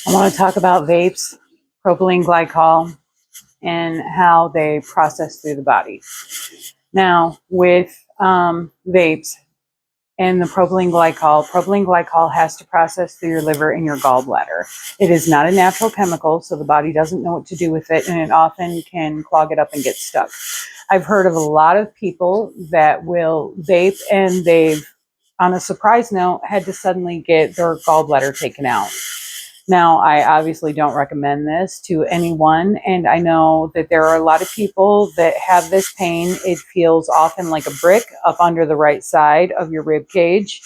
I want to talk about vapes, propylene glycol, and how they process through the body. Now, with vapes and the propylene glycol has to process through your liver and your gallbladder. It is not a natural chemical, so the body doesn't know what to do with it, and it often can clog it up and get stuck. I've heard of a lot of people that will vape and they've, on a surprise note, had to suddenly get their gallbladder taken out. Now, I obviously don't recommend this to anyone, and I know that there are a lot of people that have this pain. It feels often like a brick up under the right side of your rib cage,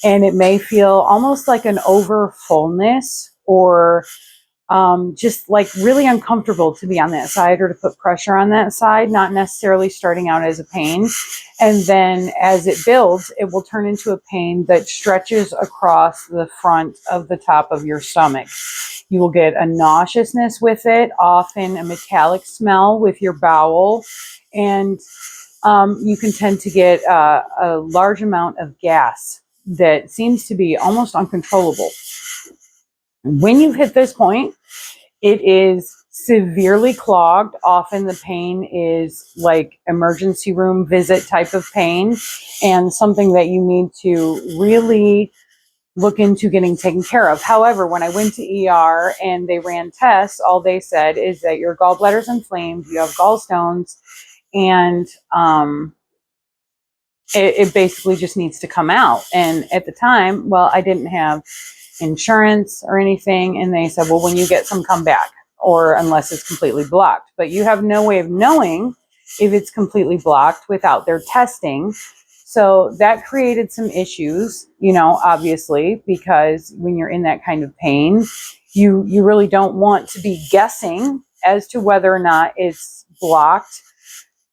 and it may feel almost like an over fullness or just like really uncomfortable to be on that side or to put pressure on that side, not necessarily starting out as a pain. And then as it builds, it will turn into a pain that stretches across the front of the top of your stomach. You will get a nauseousness with it, often a metallic smell with your bowel, and you can tend to get a large amount of gas that seems to be almost uncontrollable. When you've hit this point, it is severely clogged. Often the pain is like emergency room visit type of pain and something that you need to really look into getting taken care of. However, when I went to ER and they ran tests, all they said is that your gallbladder's inflamed, you have gallstones, and it basically just needs to come out. And at the time, well, I didn't have insurance or anything, and they said, well, when you get some, come back, or unless it's completely blocked. But you have no way of knowing if it's completely blocked without their testing. So that created some issues, obviously, because when you're in that kind of pain, you really don't want to be guessing as to whether or not it's blocked.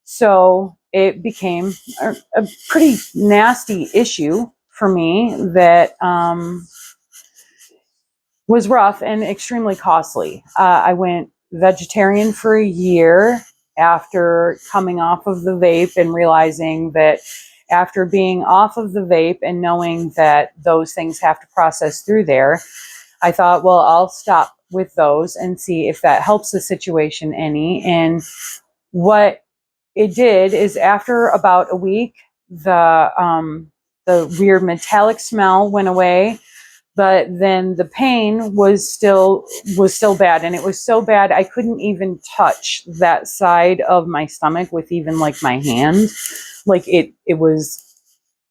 So it became a pretty nasty issue for me that was rough and extremely costly. I went vegetarian for a year after coming off of the vape and realizing that after being off of the vape and knowing that those things have to process through there, I thought, well, I'll stop with those and see if that helps the situation any. And what it did is after about a week, the weird metallic smell went away. But then the pain was still bad, and it was so bad I couldn't even touch that side of my stomach with even like my hand. Like it was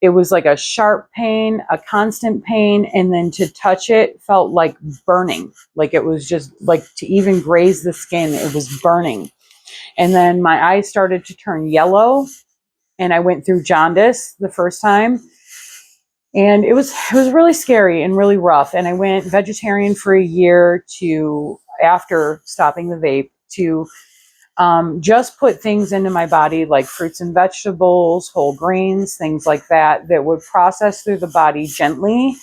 like a sharp pain, a constant pain, and then to touch it felt like burning. Like it was just like to even graze the skin, it was burning. And then my eyes started to turn yellow, and I went through jaundice the first time. And it was really scary and really rough. And I went vegetarian for a year after stopping the vape, to just put things into my body like fruits and vegetables, whole grains, things like that would process through the body gently,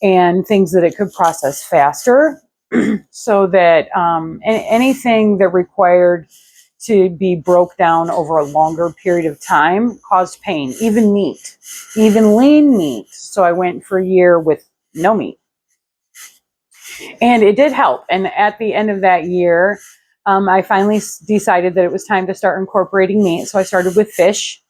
and things that it could process faster, so that anything that required to be broke down over a longer period of time caused pain, even meat, even lean meat. So I went for a year with no meat. And it did help. And at the end of that year, I finally decided that it was time to start incorporating meat. So I started with fish,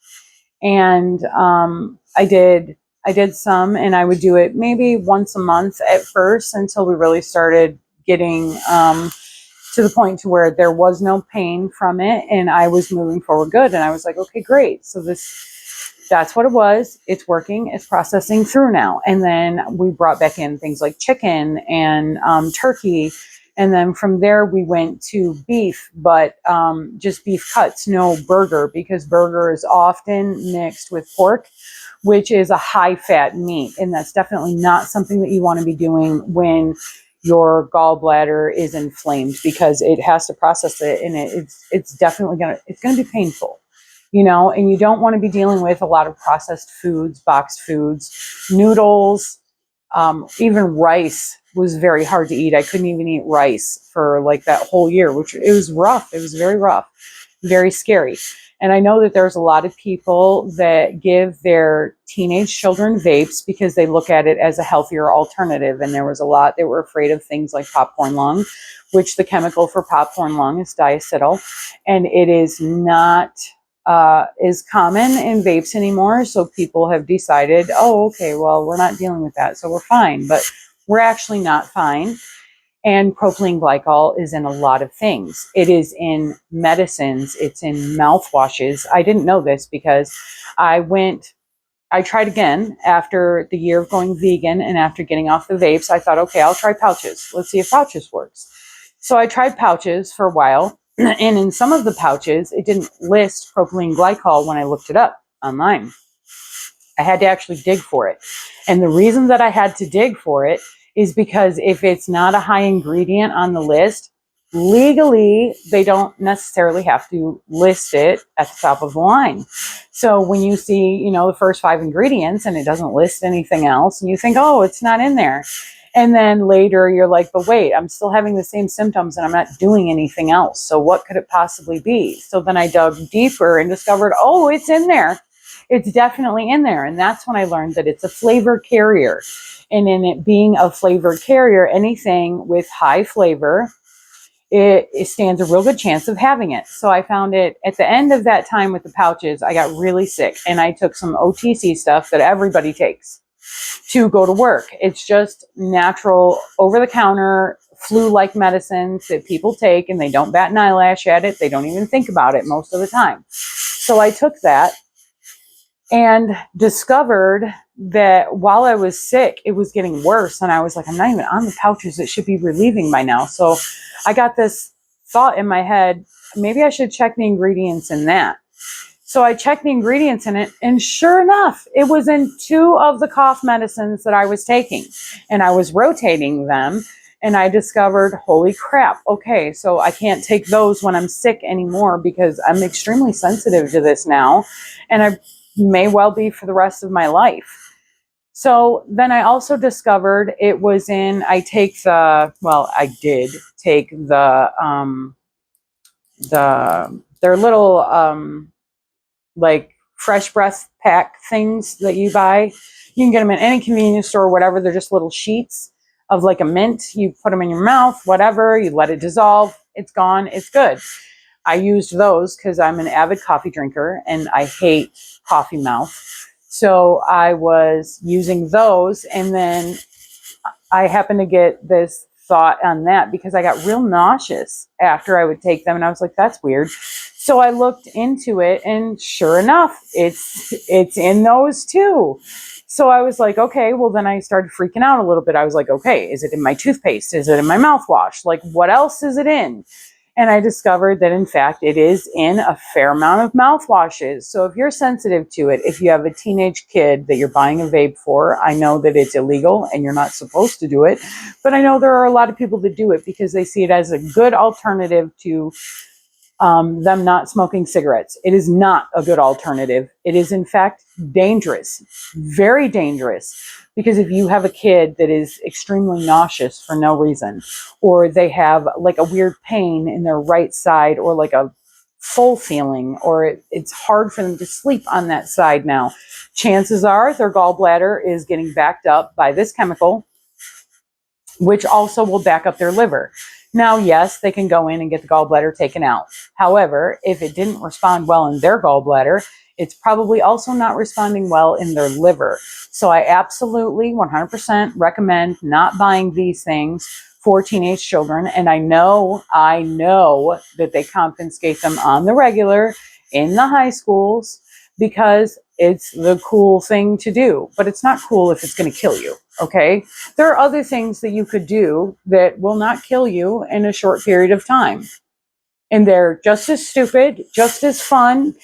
and I did some, and I would do it maybe once a month at first until we really started getting to the point to where there was no pain from it, and I was moving forward good. And I was like, okay, great. So that's what it was. It's working. It's processing through now. And then we brought back in things like chicken and turkey. And then from there we went to beef, but just beef cuts, no burger, because burger is often mixed with pork, which is a high fat meat. And that's definitely not something that you want to be doing when your gallbladder is inflamed, because it has to process it, and it's definitely gonna be painful, and you don't want to be dealing with a lot of processed foods, boxed foods, noodles, even rice was very hard to eat. I couldn't even eat rice for like that whole year, which it was rough. It was very rough, very scary. And I know that there's a lot of people that give their teenage children vapes because they look at it as a healthier alternative. And there was a lot that were afraid of things like popcorn lung, which the chemical for popcorn lung is diacetyl. And it is not is common in vapes anymore. So people have decided, oh, okay, well, we're not dealing with that. So we're fine. But we're actually not fine. And propylene glycol is in a lot of things. It is in medicines. It's in mouthwashes. I didn't know this because I tried again after the year of going vegan and after getting off the vapes. I thought, okay, I'll try pouches. Let's see if pouches works. So I tried pouches for a while. And in some of the pouches, it didn't list propylene glycol when I looked it up online. I had to actually dig for it. And the reason that I had to dig for it is because if it's not a high ingredient on the list, legally, they don't necessarily have to list it at the top of the line. So when you see, the first 5 ingredients and it doesn't list anything else, and you think, oh, it's not in there. And then later you're like, but wait, I'm still having the same symptoms and I'm not doing anything else. So what could it possibly be? So then I dug deeper and discovered, oh, it's in there. It's definitely in there. And that's when I learned that it's a flavor carrier. And in it being a flavor carrier, anything with high flavor, it stands a real good chance of having it. So I found it at the end of that time with the pouches. I got really sick and I took some OTC stuff that everybody takes to go to work. It's just natural, over-the-counter, flu-like medicines that people take and they don't bat an eyelash at it. They don't even think about it most of the time. So I took that and discovered that while I was sick, it was getting worse. And I was like, I'm not even on the pouches. It should be relieving by now. So I got this thought in my head, maybe I should check the ingredients in that. So I checked the ingredients in it, and sure enough, it was in 2 of the cough medicines that I was taking. And I was rotating them, and I discovered, holy crap, okay, so I can't take those when I'm sick anymore because I'm extremely sensitive to this now, and I may well be for the rest of my life. So then I also discovered it was in, I did take their little, like fresh breath pack things that you buy. You can get them in any convenience store or whatever. They're just little sheets of like a mint. You put them in your mouth, whatever, you let it dissolve. It's gone. It's good. I used those because I'm an avid coffee drinker and I hate coffee mouth. So I was using those, and then I happened to get this thought on that because I got real nauseous after I would take them, and I was like, that's weird. So I looked into it, and sure enough, it's in those too. So I was like, okay, well then I started freaking out a little bit. I was like, okay, is it in my toothpaste? Is it in my mouthwash? Like, what else is it in? And I discovered that, in fact, it is in a fair amount of mouthwashes. So if you're sensitive to it, if you have a teenage kid that you're buying a vape for, I know that it's illegal and you're not supposed to do it. But I know there are a lot of people that do it because they see it as a good alternative to them not smoking cigarettes. It is not a good alternative. It is, in fact, dangerous, very dangerous. Because if you have a kid that is extremely nauseous for no reason, or they have like a weird pain in their right side, or like a full feeling, or it's hard for them to sleep on that side now, chances are their gallbladder is getting backed up by this chemical, which also will back up their liver. Now, yes, they can go in and get the gallbladder taken out. However, if it didn't respond well in their gallbladder, it's probably also not responding well in their liver. So I absolutely 100% recommend not buying these things for teenage children. And I know that they confiscate them on the regular in the high schools because it's the cool thing to do. But it's not cool if it's going to kill you, okay? There are other things that you could do that will not kill you in a short period of time. And they're just as stupid, just as fun.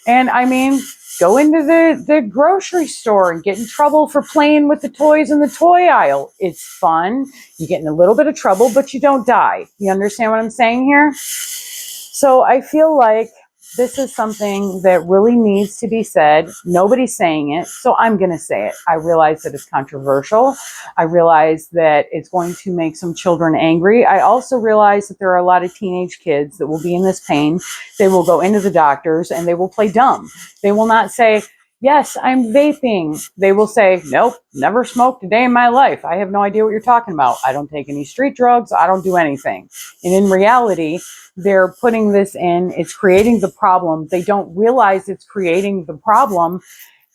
And I mean, go into the grocery store and get in trouble for playing with the toys in the toy aisle. It's fun. You get in a little bit of trouble, but you don't die. You understand what I'm saying here? So I feel like this is something that really needs to be said. Nobody's saying it, so I'm going to say it. I realize that it's controversial. I realize that it's going to make some children angry. I also realize that there are a lot of teenage kids that will be in this pain. They will go into the doctors and they will play dumb. They will not say, yes, I'm vaping. They will say, nope, never smoked a day in my life. I have no idea what you're talking about. I don't take any street drugs. I don't do anything. And in reality, they're putting this in, it's creating the problem. They don't realize it's creating the problem.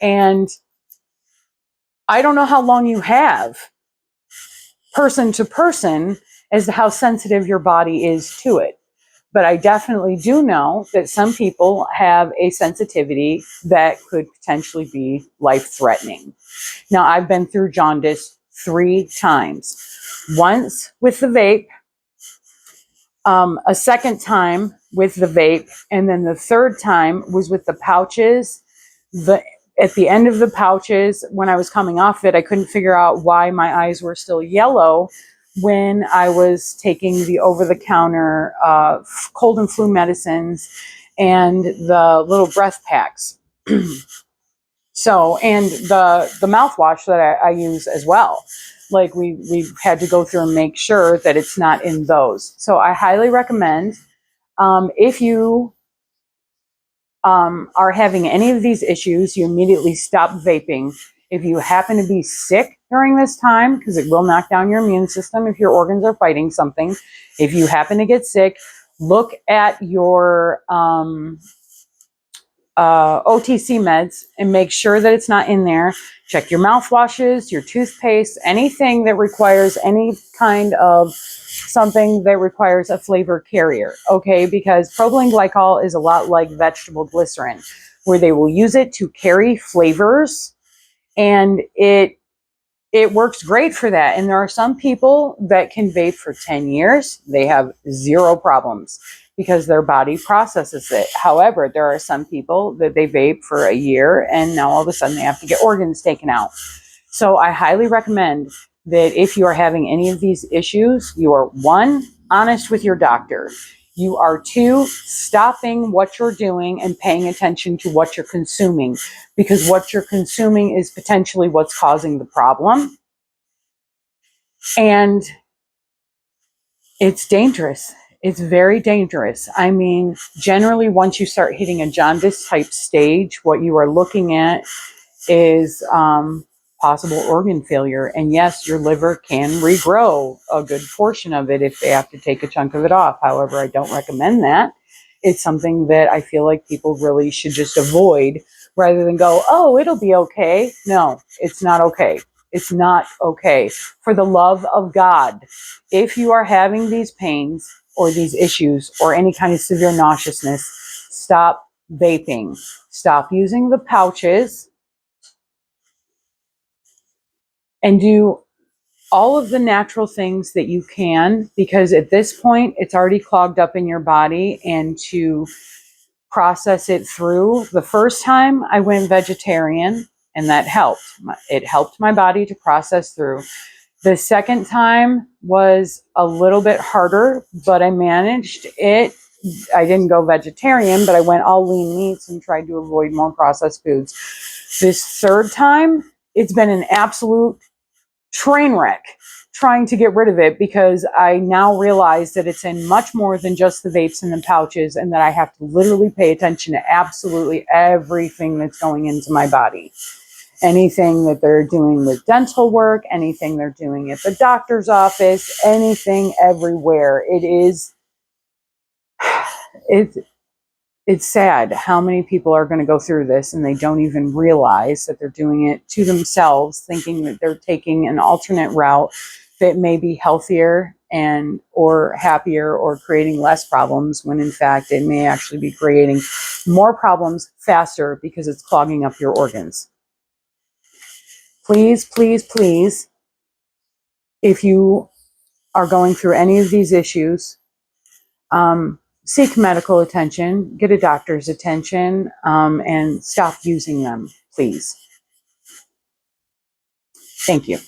And I don't know how long you have, person to person, as to how sensitive your body is to it. But I definitely do know that some people have a sensitivity that could potentially be life-threatening. Now, I've been through jaundice 3 times. Once with the vape, a second time with the vape, and then the third time was with the pouches. At the end of the pouches, when I was coming off it, I couldn't figure out why my eyes were still yellow when I was taking the over-the-counter cold and flu medicines and the little breath packs. So, and the mouthwash that I use as well. Like we've had to go through and make sure that it's not in those. So I highly recommend, if you are having any of these issues, you immediately stop vaping. If you happen to be sick during this time, because it will knock down your immune system if your organs are fighting something. If you happen to get sick, look at your OTC meds and make sure that it's not in there. Check your mouthwashes, your toothpaste, anything that requires any kind of something that requires a flavor carrier, okay? Because propylene glycol is a lot like vegetable glycerin, where they will use it to carry flavors, and it works great for that. And there are some people that can vape for 10 years. They have 0 problems because their body processes it. However, there are some people that they vape for a year and now all of a sudden they have to get organs taken out. So I highly recommend that if you are having any of these issues, you are 1, honest with your doctor. You are 2, stopping what you're doing and paying attention to what you're consuming, because what you're consuming is potentially what's causing the problem. And it's dangerous. It's very dangerous. I mean, generally, once you start hitting a jaundice type stage, what you are looking at is possible organ failure. And yes, your liver can regrow a good portion of it if they have to take a chunk of it off. However, I don't recommend that. It's something that I feel like people really should just avoid rather than go, oh, it'll be okay. No, it's not okay. It's not okay. For the love of God, if you are having these pains or these issues or any kind of severe nauseousness, stop vaping. Stop using the pouches and do all of the natural things that you can, because at this point, it's already clogged up in your body, and to process it through. The first time I went vegetarian, and that helped. It helped my body to process through. The second time was a little bit harder, but I managed it. I didn't go vegetarian, but I went all lean meats and tried to avoid more processed foods. This third time, it's been an absolute train wreck trying to get rid of it, because I now realize that it's in much more than just the vapes and the pouches, and that I have to literally pay attention to absolutely everything that's going into my body. Anything that they're doing with dental work, anything they're doing at the doctor's office, anything everywhere. It's sad how many people are going to go through this and they don't even realize that they're doing it to themselves, thinking that they're taking an alternate route that may be healthier and or happier or creating less problems, when in fact it may actually be creating more problems faster because it's clogging up your organs. Please, please, please, if you are going through any of these issues, seek medical attention, get a doctor's attention, and stop using them, please. Thank you.